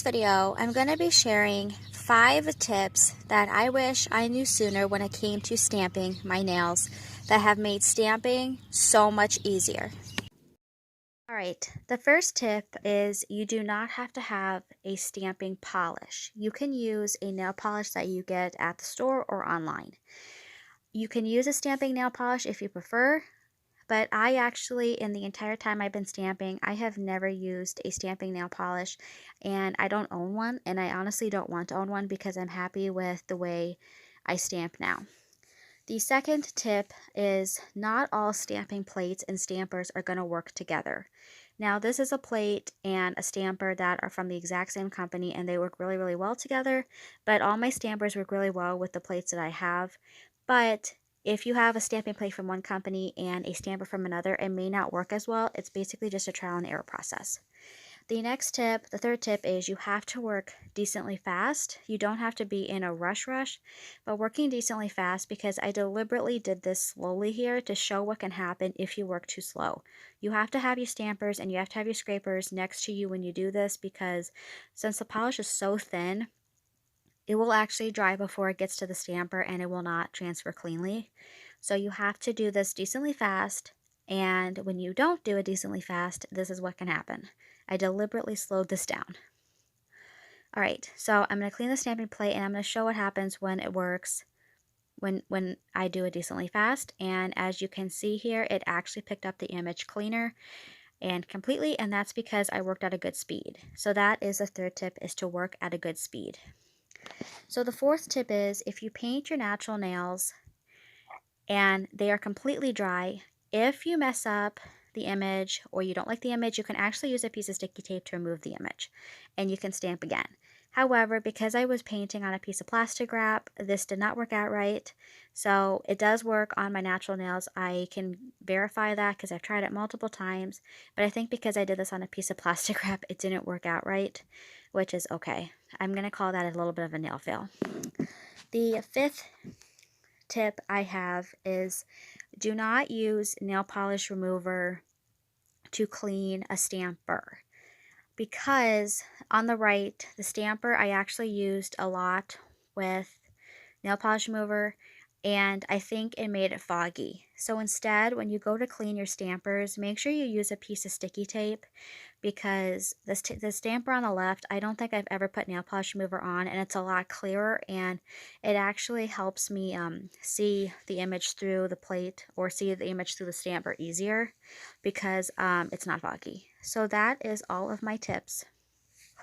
this video, I'm going to be sharing 5 tips that I wish I knew sooner when it came to stamping my nails that have made stamping so much easier. Alright, the first tip is you do not have to have a stamping polish. You can use a nail polish that you get at the store or online. You can use a stamping nail polish if you prefer. But I actually, in the entire time I've been stamping, I have never used a stamping nail polish, and I don't own one, and I honestly don't want to own one because I'm happy with the way I stamp now. The second tip is not all stamping plates and stampers are going to work together. Now, this is a plate and a stamper that are from the exact same company, and they work really, really well together, but all my stampers work really well with the plates that I have. But if you have a stamping plate from one company and a stamper from another, it may not work as well. It's basically just a trial and error process. The next tip, the third tip, is you have to work decently fast. You don't have to be in a rush, but working decently fast, because I deliberately did this slowly here to show what can happen if you work too slow. You have to have your stampers and you have to have your scrapers next to you when you do this, because since the polish is so thin, it will actually dry before it gets to the stamper and it will not transfer cleanly. So you have to do this decently fast, and when you don't do it decently fast, this is what can happen. I deliberately slowed this down. Alright, so I'm going to clean the stamping plate and I'm going to show what happens when it works when I do it decently fast. And as you can see here, it actually picked up the image cleaner and completely, and that's because I worked at a good speed. So that is the third tip, is to work at a good speed. So the fourth tip is, if you paint your natural nails and they are completely dry, if you mess up the image or you don't like the image, you can actually use a piece of sticky tape to remove the image and you can stamp again. However, because I was painting on a piece of plastic wrap, this did not work out right. So it does work on my natural nails. I can verify that because I've tried it multiple times, but I think because I did this on a piece of plastic wrap, it didn't work out right, which is okay. I'm going to call that a little bit of a nail fail. The fifth tip I have is, do not use nail polish remover to clean a stamper, because on the right, the stamper I actually used a lot with nail polish remover, and I think it made it foggy. So instead, when you go to clean your stampers, make sure you use a piece of sticky tape, because the stamper on the left, I don't think I've ever put nail polish remover on, and it's a lot clearer, and it actually helps me see the image through the plate, or see the image through the stamper easier, because it's not foggy. So that is all of my tips.